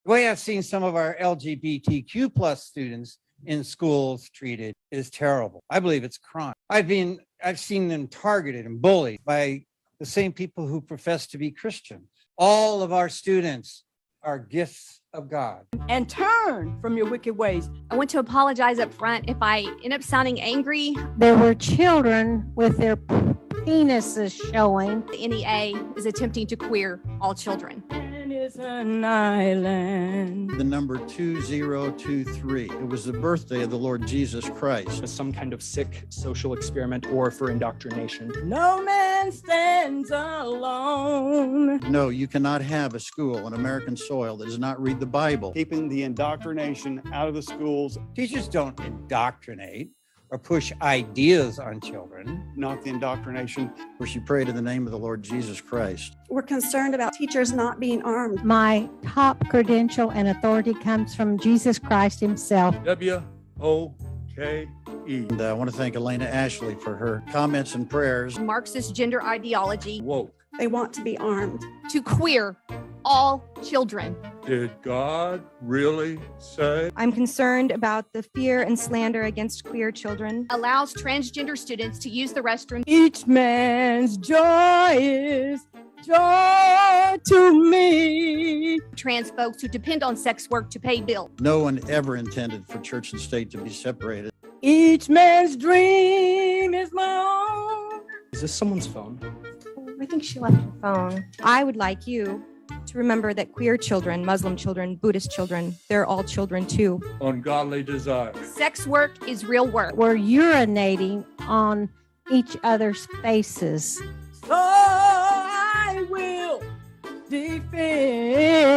The way I've seen some of our LGBTQ plus students in schools treated is terrible. I believe it's crime. I've seen them targeted and bullied by the same people who profess to be Christians. All of our students are gifts of God. And turn from your wicked ways. I want to apologize up front if I end up sounding angry. There were children with their penises showing. The NEA is attempting to queer all children. And it's an island. The number 2023. It was the birthday of the Lord Jesus Christ. As some kind of sick social experiment or for indoctrination. No man stands alone. No, you cannot have a school on American soil that does not read the Bible. Keeping the indoctrination out of the schools. Teachers don't indoctrinate or push ideas on children. Not the indoctrination. Where she prayed in the name of the Lord Jesus Christ. We're concerned about teachers not being armed. My top credential and authority comes from Jesus Christ himself. WOKE. And I want to thank Elena Ashley for her comments and prayers. Marxist gender ideology. Woke. They want to be armed. To queer all children. Did God really say? I'm concerned about the fear and slander against queer children. Allows transgender students to use the restroom. Each man's joy is joy to me. Trans folks who depend on sex work to pay bills. No one ever intended for church and state to be separated. Each man's dream is my own. Is this someone's phone? I think she left her phone. I would like you to remember that queer children, Muslim children, Buddhist children, they're all children too. Ungodly desire. Sex work is real work. We're urinating on each other's faces. So I will defend.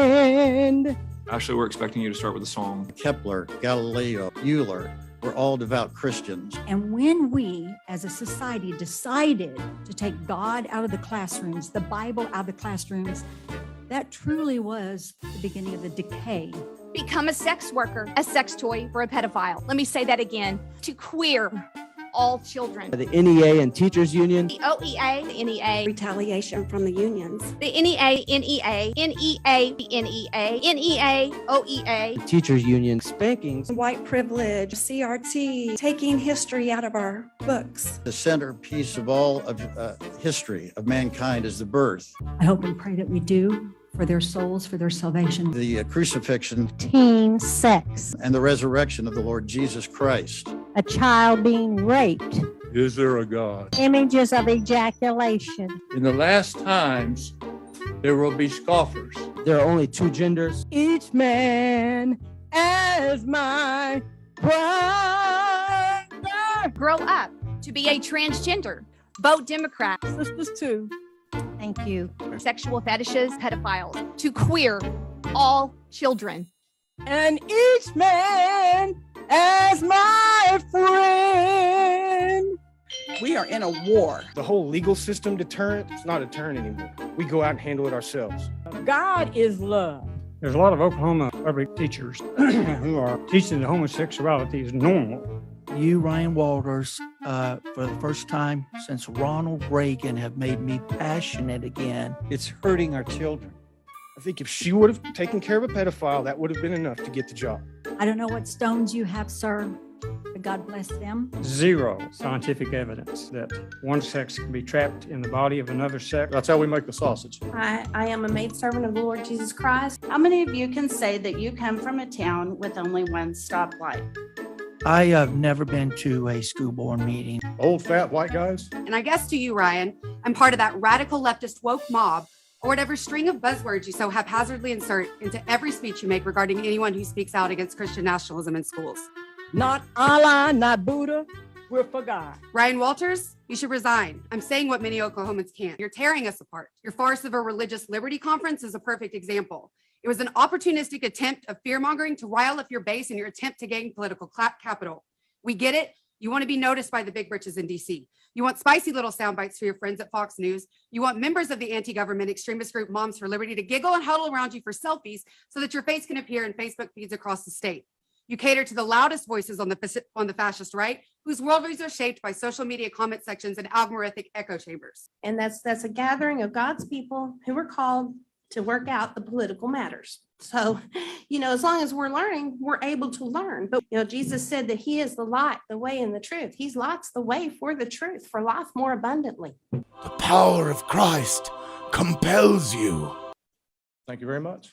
Ashley, we're expecting you to start with a song. Kepler, Galileo, Euler were all devout Christians. And when we, as a society, decided to take God out of the classrooms, the Bible out of the classrooms, that truly was the beginning of the decay. Become a sex worker, a sex toy for a pedophile. Let me say that again. To queer all children. The NEA and Teachers Union. The OEA, the NEA. Retaliation from the unions. The NEA, NEA, NEA, the NEA, NEA, OEA. The Teachers Union. Spankings. White privilege, CRT, taking history out of our books. The centerpiece of all of history of mankind is the birth. I hope and pray that we do for their souls, for their salvation. The crucifixion. Teen sex. And the resurrection of the Lord Jesus Christ. A child being raped. Is there a God? Images of ejaculation. In the last times, there will be scoffers. There are only two genders. Each man as my brother. Grow up to be a transgender. Vote Democrat. Sisters too. Thank you. Sexual fetishes, pedophiles. To queer all children. And each man as my friend. We are in a war. The whole legal system deterrent, it's not a deterrent anymore. We go out and handle it ourselves. God is love. There's a lot of Oklahoma public teachers who are teaching that homosexuality is normal. You, Ryan Walters, for the first time since Ronald Reagan, have made me passionate again. It's hurting our children. I think if she would have taken care of a pedophile, that would have been enough to get the job. I don't know what stones you have, sir, but God bless them. Zero scientific evidence that one sex can be trapped in the body of another sex. That's how we make the sausage. I am a maidservant of the Lord Jesus Christ. How many of you can say that you come from a town with only one stoplight? I have never been to a school board meeting. Old fat white guys. And I guess to you, Ryan, I'm part of that radical leftist woke mob, or whatever string of buzzwords you so haphazardly insert into every speech you make regarding anyone who speaks out against Christian nationalism in schools. Not Allah, not Buddha. We're for God. Ryan Walters, you should resign. I'm saying what many Oklahomans can't. You're tearing us apart. Your farce of a religious liberty conference is a perfect example. It was an opportunistic attempt of fear-mongering to rile up your base in your attempt to gain political capital. We get it. You want to be noticed by the big britches in DC. You want spicy little sound bites for your friends at Fox News. You want members of the anti-government extremist group Moms for Liberty to giggle and huddle around you for selfies so that your face can appear in Facebook feeds across the state. You cater to the loudest voices on the fascist right, whose worldviews are shaped by social media comment sections and algorithmic echo chambers. And that's a gathering of God's people who are called to work out the political matters. So, as long as we're learning, we're able to learn. But, Jesus said that he is the light, the way, and the truth. He lights the way for the truth, for life more abundantly. The power of Christ compels you. Thank you very much.